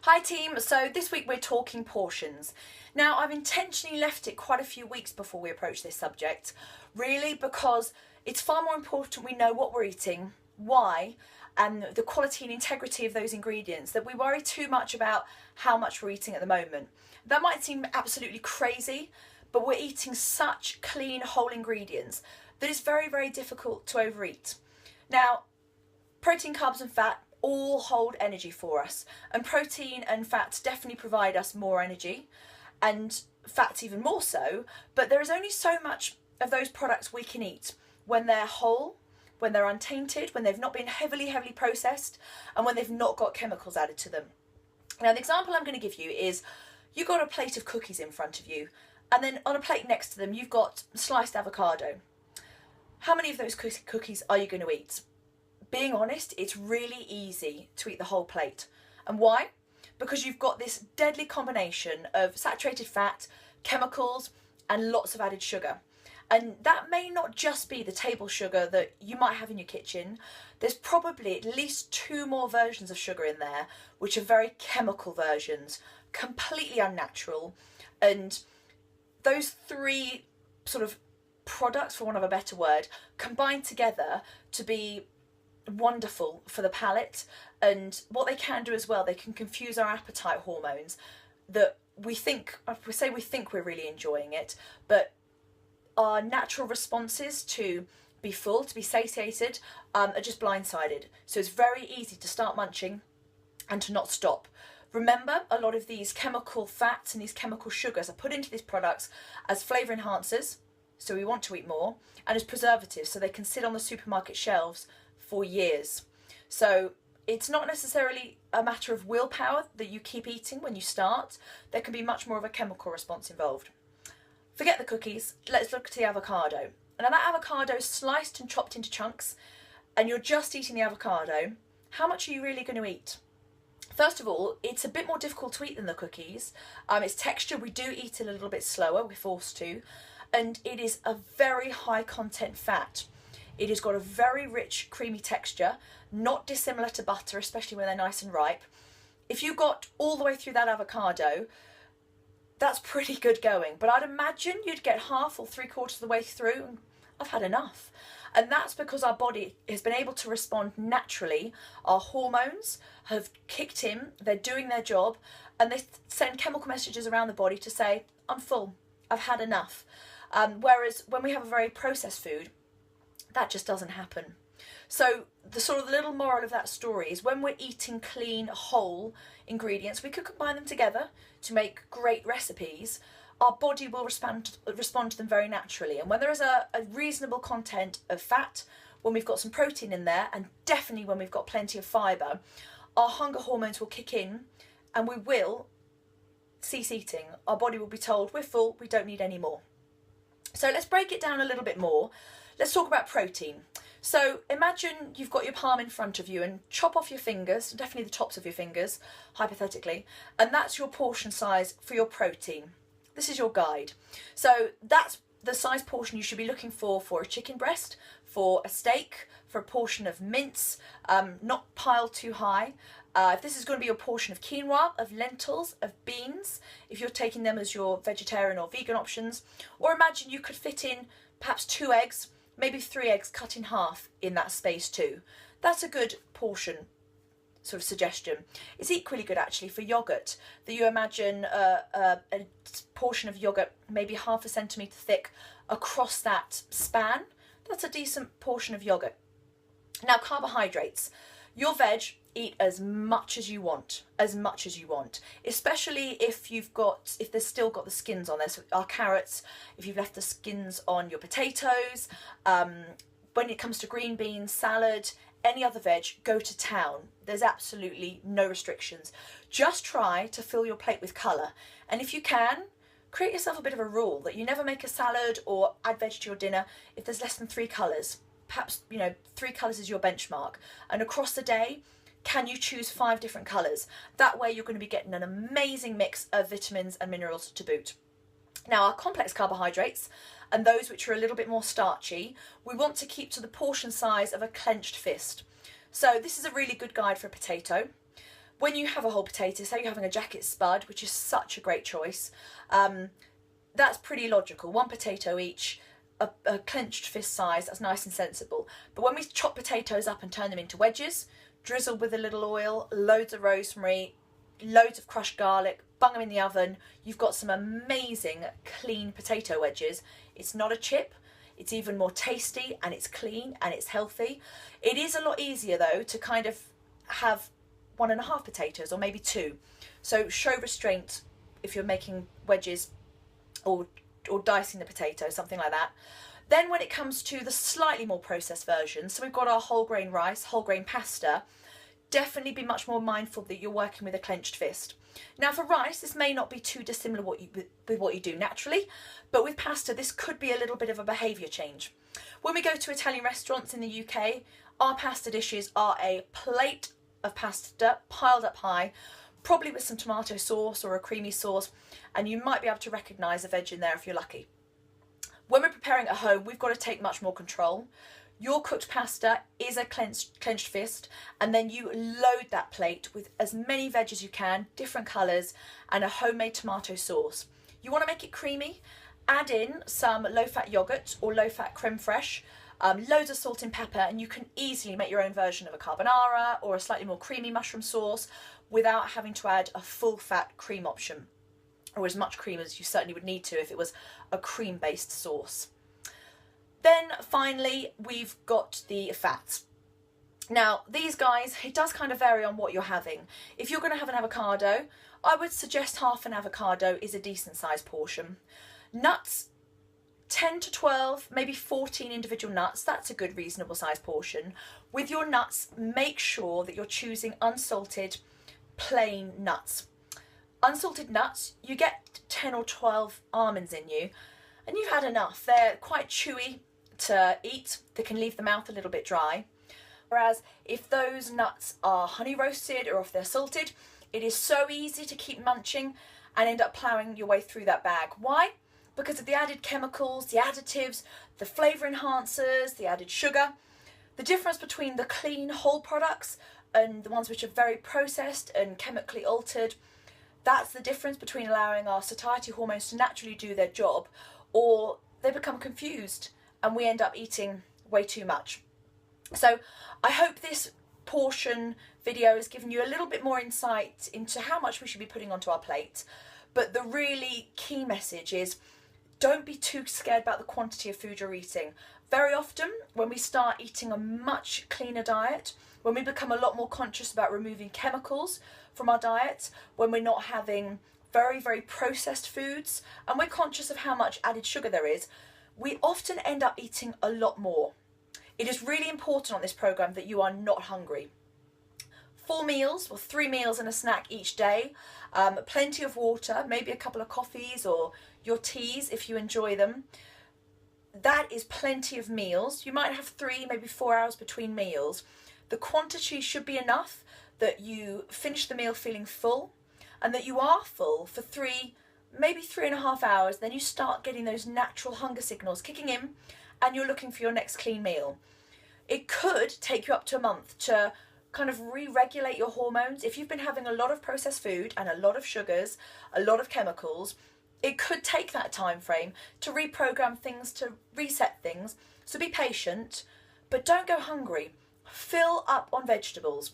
Hi team, so this week we're talking portions. Now I've intentionally left it quite a few weeks before we approach this subject, really because it's far more important we know what we're eating, why, and the quality and integrity of those ingredients, that we worry too much about how much we're eating at the moment. That might seem absolutely crazy, but we're eating such clean whole ingredients that it's very, very difficult to overeat. Now, protein, carbs and fat all hold energy for us, and protein and fats definitely provide us more energy, and fats even more so, but there is only so much of those products we can eat when they're whole, when they're untainted, when they've not been heavily processed, and when they've not got chemicals added to them. Now the example I'm going to give you is, you've got a plate of cookies in front of you, and then on a plate next to them you've got sliced avocado. How many of those cookies are you going to eat? Being honest, it's really easy to eat the whole plate. And why? Because you've got this deadly combination of saturated fat, chemicals, and lots of added sugar. And that may not just be the table sugar that you might have in your kitchen. There's probably at least 2 more versions of sugar in there, which are very chemical versions, completely unnatural. And those 3 sort of products, for want of a better word, combine together to be wonderful for the palate. And what they can do as well, they can confuse our appetite hormones, that we think we're really enjoying it, but our natural responses to be full, to be satiated, are just blindsided. So it's very easy to start munching and to not stop. Remember, a lot of these chemical fats and these chemical sugars are put into these products as flavour enhancers, so we want to eat more, and as preservatives, so they can sit on the supermarket shelves for years. So it's not necessarily a matter of willpower that you keep eating when you start. There can be much more of a chemical response involved. Forget the cookies, let's look at the avocado. Now that avocado is sliced and chopped into chunks, and you're just eating the avocado, how much are you really going to eat? First of all, it's a bit more difficult to eat than the cookies. Its texture, we do eat it a little bit slower, we're forced to, and it is a very high content fat. It has got a very rich, creamy texture, not dissimilar to butter, especially when they're nice and ripe. If you got all the way through that avocado, that's pretty good going. But I'd imagine you'd get half or 3/4 of the way through, and I've had enough. And that's because our body has been able to respond naturally. Our hormones have kicked in, they're doing their job, and they send chemical messages around the body to say, I'm full, I've had enough. Whereas when we have a very processed food, that just doesn't happen. So the sort of little moral of that story is, when we're eating clean, whole ingredients, we could combine them together to make great recipes. Our body will respond to them very naturally. And when there is a reasonable content of fat, when we've got some protein in there, and definitely when we've got plenty of fibre, our hunger hormones will kick in and we will cease eating. Our body will be told, we're full, we don't need any more. So let's break it down a little bit more. Let's talk about protein. So imagine you've got your palm in front of you, and chop off your fingers, definitely the tops of your fingers, hypothetically, and that's your portion size for your protein. This is your guide. So that's the size portion you should be looking for a chicken breast, for a steak, for a portion of mince, not piled too high. If this is going to be your portion of quinoa, of lentils, of beans, if you're taking them as your vegetarian or vegan options, or imagine you could fit in perhaps 2 eggs, maybe 3 eggs cut in half in that space too. That's a good portion sort of suggestion. It's equally good actually for yogurt, that you imagine a portion of yogurt maybe 1/2 centimetre thick across that span. That's a decent portion of yogurt. Now carbohydrates. Your veg, eat as much as you want, especially if there's still got the skins on there. So our carrots, if you've left the skins on your potatoes, when it comes to green beans, salad, any other veg, go to town. There's absolutely no restrictions. Just try to fill your plate with colour, and if you can, create yourself a bit of a rule that you never make a salad or add veg to your dinner if there's less than 3 colours. Perhaps, 3 colours is your benchmark, and across the day, can you choose 5 different colours? That way you're going to be getting an amazing mix of vitamins and minerals to boot. Now our complex carbohydrates, and those which are a little bit more starchy, we want to keep to the portion size of a clenched fist. So this is a really good guide for a potato. When you have a whole potato, say you're having a jacket spud, which is such a great choice, that's pretty logical. One potato each, a clenched fist size, that's nice and sensible. But when we chop potatoes up and turn them into wedges, drizzle with a little oil, loads of rosemary, loads of crushed garlic, bung them in the oven, you've got some amazing clean potato wedges. It's not a chip, it's even more tasty, and it's clean and it's healthy. It is a lot easier though to kind of have 1.5 potatoes or maybe 2. So show restraint if you're making wedges or dicing the potato, something like that. Then when it comes to the slightly more processed version, so we've got our whole grain rice, whole grain pasta, definitely be much more mindful that you're working with a clenched fist. Now for rice, this may not be too dissimilar with what you do naturally, but with pasta, this could be a little bit of a behaviour change. When we go to Italian restaurants in the UK, our pasta dishes are a plate of pasta piled up high, probably with some tomato sauce or a creamy sauce, and you might be able to recognise a veg in there if you're lucky. When we're preparing at home, we've got to take much more control. Your cooked pasta is a clenched fist, and then you load that plate with as many veg as you can, different colours, and a homemade tomato sauce. You want to make it creamy? Add in some low-fat yoghurt or low-fat creme fraiche, loads of salt and pepper, and you can easily make your own version of a carbonara or a slightly more creamy mushroom sauce without having to add a full-fat cream option, or as much cream as you certainly would need to if it was a cream-based sauce. Then finally, we've got the fats. Now, these guys, it does kind of vary on what you're having. If you're going to have an avocado, I would suggest half an avocado is a decent sized portion. Nuts, 10 to 12, maybe 14 individual nuts, that's a good reasonable sized portion. With your nuts, make sure that you're choosing unsalted, plain nuts. Unsalted nuts, you get 10 or 12 almonds in you, and you've had enough. They're quite chewy to eat, they can leave the mouth a little bit dry. Whereas if those nuts are honey roasted or if they're salted, it is so easy to keep munching and end up ploughing your way through that bag. Why? Because of the added chemicals, the additives, the flavour enhancers, the added sugar. The difference between the clean whole products and the ones which are very processed and chemically altered, that's the difference between allowing our satiety hormones to naturally do their job, or they become confused and we end up eating way too much. So I hope this portion video has given you a little bit more insight into how much we should be putting onto our plate. But the really key message is, don't be too scared about the quantity of food you're eating. Very often, when we start eating a much cleaner diet, when we become a lot more conscious about removing chemicals from our diet, when we're not having very, very processed foods, and we're conscious of how much added sugar there is, we often end up eating a lot more. It is really important on this program that you are not hungry. 4 meals, or 3 meals and a snack each day, plenty of water, maybe a couple of coffees or your teas if you enjoy them. That is plenty of meals. You might have 3, maybe 4 hours between meals. The quantity should be enough that you finish the meal feeling full, and that you are full for 3, maybe 3.5 hours. Then you start getting those natural hunger signals kicking in, and you're looking for your next clean meal. It could take you up to a month to kind of re-regulate your hormones. If you've been having a lot of processed food and a lot of sugars, a lot of chemicals, it could take that time frame to reprogram things, to reset things. So be patient, but don't go hungry. Fill up on vegetables.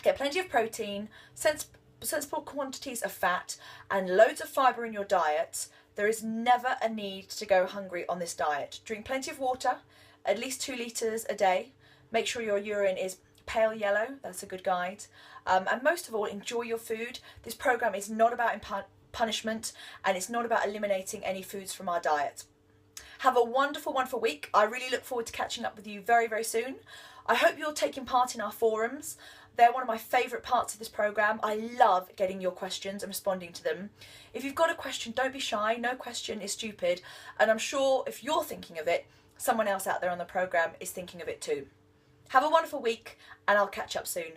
Get plenty of protein, sensible quantities of fat, and loads of fibre in your diet. There is never a need to go hungry on this diet. Drink plenty of water, at least 2 litres a day. Make sure your urine is pale yellow, that's a good guide. And most of all, enjoy your food. This programme is not about punishment, and it's not about eliminating any foods from our diet. Have a wonderful, wonderful week. I really look forward to catching up with you very, very soon. I hope you're taking part in our forums. They're one of my favourite parts of this programme. I love getting your questions and responding to them. If you've got a question, don't be shy. No question is stupid. And I'm sure if you're thinking of it, someone else out there on the programme is thinking of it too. Have a wonderful week, and I'll catch up soon.